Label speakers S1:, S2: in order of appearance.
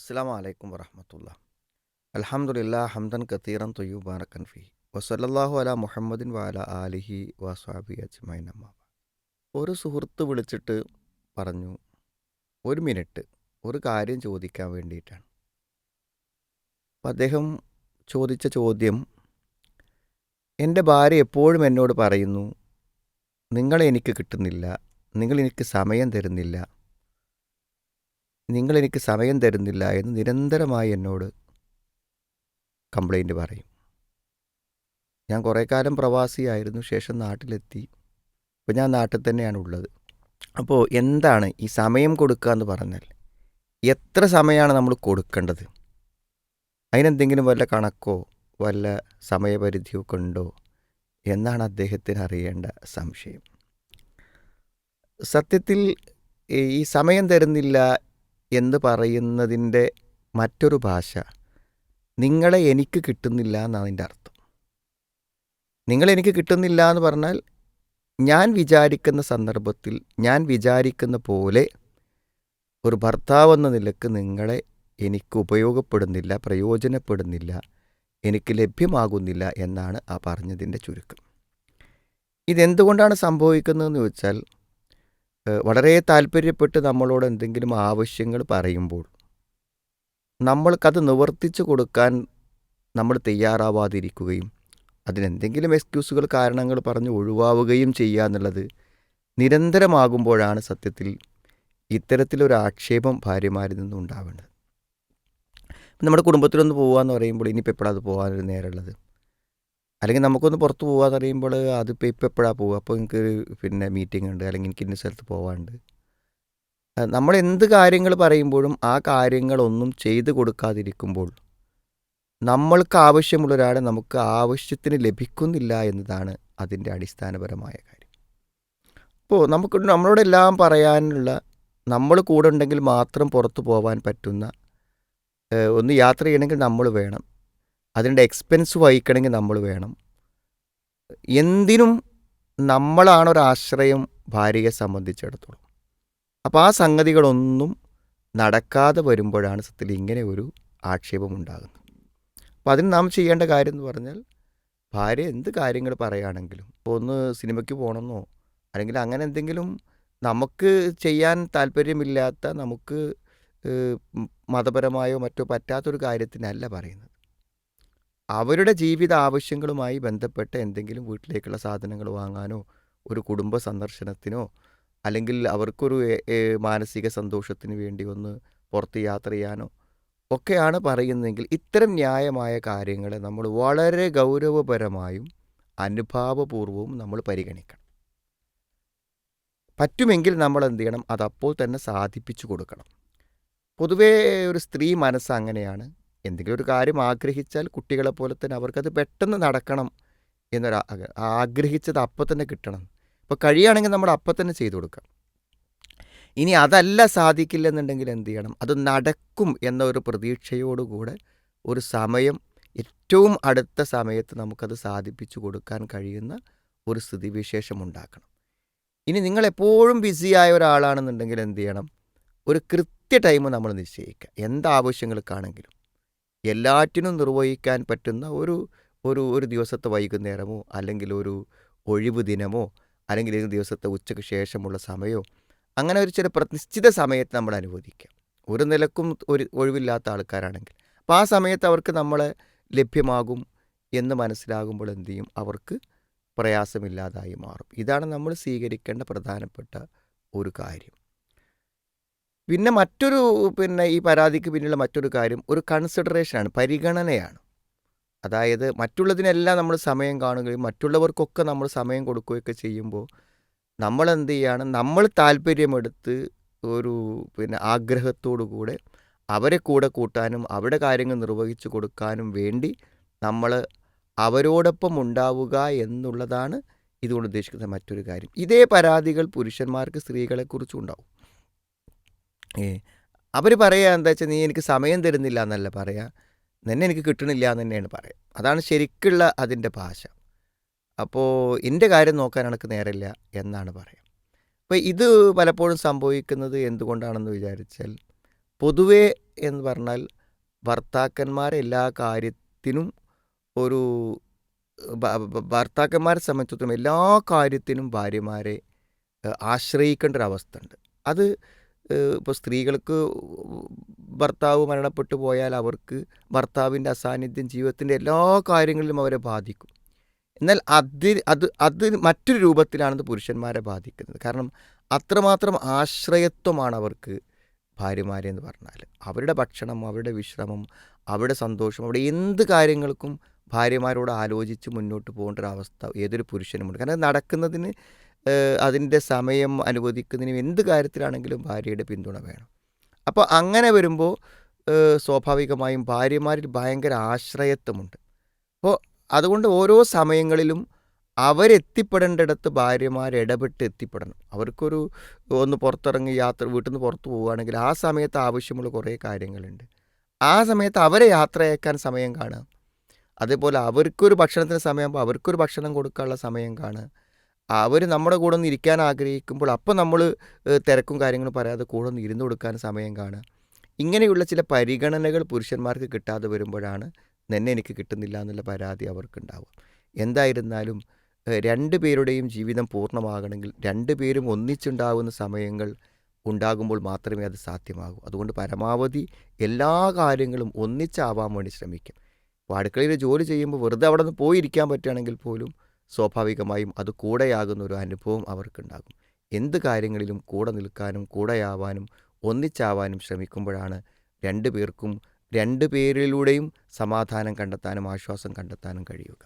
S1: അസ്സലാമു അലൈക്കും വറഹ്മത്തുള്ള. അൽഹംദുലില്ലാ ഹംദൻ കതീറൻ ത്വയ്യിബാറകൻ ഫീഹി വസല്ലല്ലാഹു അലാ മുഹമ്മദിൻ വഅല ആലിഹി വസ്വഹ്ബിഹി അജ്മഈൻ അമ്മാ ബഅദ്. ഒരു സുഹൃത്ത് വിളിച്ചിട്ട് പറഞ്ഞു, ഒരു മിനിറ്റ് ഒരു കാര്യം ചോദിക്കാൻ വേണ്ടിയിട്ടാണ്. അപ്പം അദ്ദേഹം ചോദിച്ച ചോദ്യം, എൻ്റെ ഭാര്യ എപ്പോഴും എന്നോട് പറയുന്നു, നിങ്ങളെ എനിക്ക് കിട്ടുന്നില്ല, നിങ്ങളെനിക്ക് സമയം തരുന്നില്ല, നിങ്ങളെനിക്ക് സമയം തരുന്നില്ല എന്ന് നിരന്തരമായി എന്നോട് കംപ്ലൈൻറ്റ് പറയും. ഞാൻ കുറേ കാലം പ്രവാസിയായിരുന്നു, ശേഷം നാട്ടിലെത്തി. ഇപ്പോൾ ഞാൻ നാട്ടിൽ തന്നെയാണ് ഉള്ളത്. അപ്പോൾ എന്താണ് ഈ സമയം കൊടുക്കുക എന്ന് പറഞ്ഞാൽ, എത്ര സമയമാണ് നമ്മൾ കൊടുക്കേണ്ടത്? അതിനെന്തെങ്കിലും വല്ല കണക്കോ വല്ല സമയപരിധിയോ ഒക്കെ ഉണ്ടോ എന്നാണ് അദ്ദേഹത്തിന് അറിയേണ്ട സംശയം. സത്യത്തിൽ ഈ സമയം തരുന്നില്ല എന്ന് പറയുന്നതിൻ്റെ മറ്റൊരു ഭാഷ, നിങ്ങളെ എനിക്ക് കിട്ടുന്നില്ല എന്നാണ് അതിൻ്റെ അർത്ഥം. നിങ്ങളെനിക്ക് കിട്ടുന്നില്ല എന്ന് പറഞ്ഞാൽ, ഞാൻ വിചാരിക്കുന്ന സന്ദർഭത്തിൽ ഞാൻ വിചാരിക്കുന്ന പോലെ ഒരു ഭർത്താവെന്ന നിലക്ക് നിങ്ങളെ എനിക്ക് ഉപയോഗപ്പെടുന്നില്ല, പ്രയോജനപ്പെടുന്നില്ല, എനിക്ക് ലഭ്യമാകുന്നില്ല എന്നാണ് ആ പറഞ്ഞതിൻ്റെ ചുരുക്കം. ഇതെന്തുകൊണ്ടാണ് സംഭവിക്കുന്നതെന്ന് ചോദിച്ചാൽ, വളരെ താല്പര്യപ്പെട്ട് നമ്മളോട് എന്തെങ്കിലും ആവശ്യങ്ങൾ പറയുമ്പോൾ നമ്മൾക്കത് നിവർത്തിച്ചു കൊടുക്കാൻ നമ്മൾ തയ്യാറാവാതിരിക്കുകയും അതിനെന്തെങ്കിലും എക്സ്ക്യൂസുകൾ, കാരണങ്ങൾ പറഞ്ഞ് ഒഴിവാവുകയും ചെയ്യുക എന്നുള്ളത് നിരന്തരമാകുമ്പോഴാണ് സത്യത്തിൽ ഇത്തരത്തിലൊരു ആക്ഷേപം ഭാര്യമാരിൽ നിന്നും ഉണ്ടാവേണ്ടത്. നമ്മുടെ കുടുംബത്തിലൊന്ന് പോകാമെന്ന് പറയുമ്പോൾ ഇനിയിപ്പോൾ എപ്പോഴാണ് അത് പോകാനൊരു നേരമുള്ളത്, അല്ലെങ്കിൽ നമുക്കൊന്ന് പുറത്ത് പോകാമെന്ന് പറയുമ്പോൾ അതിപ്പോൾ ഇപ്പോൾ എപ്പോഴാണ് പോകുക, അപ്പോൾ എനിക്ക് പിന്നെ മീറ്റിംഗ് ഉണ്ട്, അല്ലെങ്കിൽ എനിക്ക് ഇന്ന സ്ഥലത്ത് പോകാനുണ്ട്. നമ്മൾ എന്ത് കാര്യങ്ങൾ പറയുമ്പോഴും ആ കാര്യങ്ങളൊന്നും ചെയ്തു കൊടുക്കാതിരിക്കുമ്പോൾ നമ്മൾക്ക് ആവശ്യമുള്ള ഒരാളെ നമുക്ക് ആവശ്യത്തിന് ലഭിക്കുന്നില്ല എന്നതാണ് അതിൻ്റെ അടിസ്ഥാനപരമായ കാര്യം. അപ്പോൾ നമുക്ക് നമ്മളോടെല്ലാം പറയാനുള്ള, നമ്മൾ കൂടെ ഉണ്ടെങ്കിൽ മാത്രം പുറത്തു പോകാൻ പറ്റുന്ന, ഒന്ന് യാത്ര ചെയ്യണമെങ്കിൽ നമ്മൾ വേണം, അതിൻ്റെ എക്സ്പെൻസ് വഹിക്കണമെങ്കിൽ നമ്മൾ വേണം, എന്തിനും നമ്മളാണ് ഒരാശ്രയം ഭാര്യയെ സംബന്ധിച്ചിടത്തോളം. അപ്പോൾ ആ സംഗതികളൊന്നും നടക്കാതെ വരുമ്പോഴാണ് സത്യത്തിൽ ഇങ്ങനെ ഒരു ആക്ഷേപമുണ്ടാകുന്നത്. അപ്പോൾ അതിന് നാം ചെയ്യേണ്ട കാര്യം എന്ന് പറഞ്ഞാൽ, ഭാര്യ എന്ത് കാര്യങ്ങൾ പറയുകയാണെങ്കിലും, ഇപ്പോൾ ഒന്ന് സിനിമയ്ക്ക് പോകണമെന്നോ അല്ലെങ്കിൽ അങ്ങനെ എന്തെങ്കിലും നമുക്ക് ചെയ്യാൻ താല്പര്യമില്ലാത്ത, നമുക്ക് മതപരമായോ മറ്റോ പറ്റാത്തൊരു കാര്യത്തിനല്ല പറയുന്നത്. അവരുടെ ജീവിത ആവശ്യങ്ങളുമായി ബന്ധപ്പെട്ട എന്തെങ്കിലും വീട്ടിലേക്കുള്ള സാധനങ്ങൾ വാങ്ങാനോ, ഒരു കുടുംബ സന്ദർശനത്തിനോ, അല്ലെങ്കിൽ അവർക്കൊരു മാനസിക സന്തോഷത്തിന് വേണ്ടി ഒന്ന് പുറത്ത് യാത്ര ചെയ്യാനോ ഒക്കെയാണ് പറയുന്നതെങ്കിൽ, ഇത്തരം ന്യായമായ കാര്യങ്ങളെ നമ്മൾ വളരെ ഗൗരവപരമായും അനുഭാവപൂർവവും നമ്മൾ പരിഗണിക്കണം. പറ്റുമെങ്കിൽ നമ്മൾ എന്ത് ചെയ്യണം, അതപ്പോൾ തന്നെ സാധിപ്പിച്ചു കൊടുക്കണം. പൊതുവേ ഒരു സ്ത്രീ മനസ്സ് അങ്ങനെയാണ്. എന്തെങ്കിലും ഒരു കാര്യം ആഗ്രഹിച്ചാൽ കുട്ടികളെ പോലെ തന്നെ അവർക്കത് പെട്ടെന്ന് നടക്കണം ആഗ്രഹിച്ചത് അപ്പം തന്നെ കിട്ടണം. ഇപ്പോൾ കഴിയുകയാണെങ്കിൽ നമ്മൾ അപ്പം തന്നെ ചെയ്തു കൊടുക്കാം. ഇനി അതല്ല സാധിക്കില്ലെന്നുണ്ടെങ്കിൽ എന്ത് ചെയ്യണം, അത് നടക്കും എന്ന ഒരു പ്രതീക്ഷയോടുകൂടെ ഒരു സമയം, ഏറ്റവും അടുത്ത സമയത്ത് നമുക്കത് സാധിപ്പിച്ചു കൊടുക്കാൻ കഴിയുന്ന ഒരു സ്ഥിതിവിശേഷം ഉണ്ടാക്കണം. ഇനി നിങ്ങളെപ്പോഴും ബിസിയായ ഒരാളാണെന്നുണ്ടെങ്കിൽ എന്ത് ചെയ്യണം, ഒരു കൃത്യ ടൈം നമ്മൾ നിശ്ചയിക്കുക. എന്താവശ്യങ്ങൾക്കാണെങ്കിലും എല്ലാറ്റിനും നിർവഹിക്കാൻ പറ്റുന്ന ഒരു ഒരു ഒരു ദിവസത്തെ വൈകുന്നേരമോ, അല്ലെങ്കിൽ ഒരു ഒഴിവ് ദിനമോ, അല്ലെങ്കിൽ ഒരു ദിവസത്തെ ഉച്ചയ്ക്ക് ശേഷമുള്ള സമയമോ, അങ്ങനെ ഒരു ചില നിശ്ചിത സമയത്ത് നമ്മൾ അനുവദിക്കുക. ഒരു നിലക്കും ഒരു ഒഴിവില്ലാത്ത ആൾക്കാരാണെങ്കിൽ അപ്പോൾ ആ സമയത്ത് അവർക്ക് നമ്മളെ ലഭ്യമാകും എന്ന് മനസ്സിലാകുമ്പോൾ എന്തു ചെയ്യും, അവർക്ക് പ്രയാസമില്ലാതായി മാറും. ഇതാണ് നമ്മൾ സ്വീകരിക്കേണ്ട പ്രധാനപ്പെട്ട ഒരു കാര്യം. പിന്നെ ഈ പരാതിക്ക് പിന്നിലുള്ള മറ്റൊരു കാര്യം ഒരു കൺസിഡറേഷനാണ്, പരിഗണനയാണ്. അതായത് മറ്റുള്ളതിനെല്ലാം നമ്മൾ സമയം കാണുകയും മറ്റുള്ളവർക്കൊക്കെ നമ്മൾ സമയം കൊടുക്കുകയൊക്കെ ചെയ്യുമ്പോൾ നമ്മളെന്ത് ചെയ്യാണ്, നമ്മൾ താല്പര്യമെടുത്ത് ഒരു ആഗ്രഹത്തോടു കൂടെ അവരെ കൂടെ കൂട്ടാനും അവരുടെ കാര്യങ്ങൾ നിർവഹിച്ചു കൊടുക്കാനും വേണ്ടി നമ്മൾ അവരോടൊപ്പം ഉണ്ടാവുക എന്നുള്ളതാണ് ഇതുകൊണ്ട് ഉദ്ദേശിക്കുന്ന മറ്റൊരു കാര്യം. ഇതേ പരാതികൾ പുരുഷന്മാർക്ക് സ്ത്രീകളെക്കുറിച്ചും ഉണ്ടാവും. അവർ പറയുക എന്താ വെച്ചാൽ, നീ എനിക്ക് സമയം തരുന്നില്ല എന്നല്ല പറയുക, നിന്നെ എനിക്ക് കിട്ടണില്ല എന്ന് തന്നെയാണ് പറയുക. അതാണ് ശരിക്കുള്ള അതിൻ്റെ ഭാഷ. അപ്പോൾ എൻ്റെ കാര്യം നോക്കാൻ എനിക്ക് നേരമില്ല എന്നാണ് പറയുക. അപ്പോൾ ഇത് പലപ്പോഴും സംഭവിക്കുന്നത് എന്തുകൊണ്ടാണെന്ന് വിചാരിച്ചാൽ, പൊതുവേ എന്ന് പറഞ്ഞാൽ ഭർത്താക്കന്മാരെല്ലാ കാര്യത്തിനും ഒരു ഭർത്താക്കന്മാരെ സംബന്ധിച്ചിടത്തോളം എല്ലാ കാര്യത്തിനും ഭാര്യമാരെ ആശ്രയിക്കേണ്ട ഒരു അവസ്ഥ ഉണ്ട്. അത് ഇപ്പോൾ സ്ത്രീകൾക്ക് ഭർത്താവ് മരണപ്പെട്ടു പോയാൽ അവർക്ക് ഭർത്താവിൻ്റെ അസാന്നിധ്യം ജീവിതത്തിൻ്റെ എല്ലാ കാര്യങ്ങളിലും അവരെ ബാധിക്കും. എന്നാൽ അത് മറ്റൊരു രൂപത്തിലാണത് പുരുഷന്മാരെ ബാധിക്കുന്നത്. കാരണം അത്രമാത്രം ആശ്രയത്വമാണ് അവർക്ക് ഭാര്യമാരെ എന്ന് പറഞ്ഞാൽ. അവരുടെ ഭക്ഷണം, അവരുടെ വിശ്രമം, അവരുടെ സന്തോഷം, അവിടെ എന്ത് കാര്യങ്ങൾക്കും ഭാര്യമാരോട് ആലോചിച്ച് മുന്നോട്ട് പോകേണ്ട ഒരു അവസ്ഥ ഏതൊരു പുരുഷനുമുണ്ട്. കാരണം നടക്കുന്നതിന് അതിൻ്റെ സമയം അനുവദിക്കുന്നതിനും എന്ത് കാര്യത്തിലാണെങ്കിലും ഭാര്യയുടെ പിന്തുണ വേണം. അപ്പോൾ അങ്ങനെ വരുമ്പോൾ സ്വാഭാവികമായും ഭാര്യമാരിൽ ഭയങ്കര ആശ്രയത്വമുണ്ട്. അപ്പോൾ അതുകൊണ്ട് ഓരോ സമയങ്ങളിലും അവരെത്തിപ്പെടേണ്ടിടത്ത് ഭാര്യമാർ ഇടപെട്ട് എത്തിപ്പെടണം. അവർക്കൊരു ഒന്ന് പുറത്തിറങ്ങി വീട്ടിൽ നിന്ന് പുറത്ത് പോവുകയാണെങ്കിൽ ആ സമയത്ത് ആവശ്യമുള്ള കുറേ കാര്യങ്ങളുണ്ട്. ആ സമയത്ത് അവരെ യാത്രയാക്കാൻ സമയം കാണുക. അതേപോലെ അവർക്കൊരു ഭക്ഷണത്തിന് സമയമാകുമ്പോൾ അവർക്കൊരു ഭക്ഷണം കൊടുക്കാനുള്ള സമയം കാണുക. അവർ നമ്മുടെ കൂടെ ഒന്ന് ഇരിക്കാൻ ആഗ്രഹിക്കുമ്പോൾ അപ്പോൾ നമ്മൾ തിരക്കും കാര്യങ്ങളും പറയാതെ കൂടെ ഒന്ന് ഇരുന്ന് കൊടുക്കാൻ സമയം കാണുക. ഇങ്ങനെയുള്ള ചില പരിഗണനകൾ പുരുഷന്മാർക്ക് കിട്ടാതെ വരുമ്പോഴാണ് നിന്നെ എനിക്ക് കിട്ടുന്നില്ല എന്നുള്ള പരാതി അവർക്കുണ്ടാവുക. എന്തായിരുന്നാലും രണ്ട് പേരുടെയും ജീവിതം പൂർണ്ണമാകണമെങ്കിൽ രണ്ട് പേരും ഒന്നിച്ചുണ്ടാകുന്ന സമയങ്ങൾ ഉണ്ടാകുമ്പോൾ മാത്രമേ അത് സാധ്യമാകൂ. അതുകൊണ്ട് പരമാവധി എല്ലാ കാര്യങ്ങളും ഒന്നിച്ചാവാൻ വേണ്ടി ശ്രമിക്കും. അപ്പോൾ അടുക്കളയിൽ ജോലി ചെയ്യുമ്പോൾ വെറുതെ അവിടെ നിന്ന് പോയിരിക്കാൻ പറ്റുകയാണെങ്കിൽ പോലും സ്വാഭാവികമായും അത് കൂടെയാകുന്ന ഒരു അനുഭവം അവർക്കുണ്ടാകും. എന്ത് കാര്യങ്ങളിലും കൂടെ നിൽക്കാനും കൂടെയാവാനും ഒന്നിച്ചാവാനും ശ്രമിക്കുമ്പോഴാണ് രണ്ടു പേർക്കും രണ്ടു പേരിലൂടെയും സമാധാനം കണ്ടെത്താനും ആശ്വാസം കണ്ടെത്താനും കഴിയുക.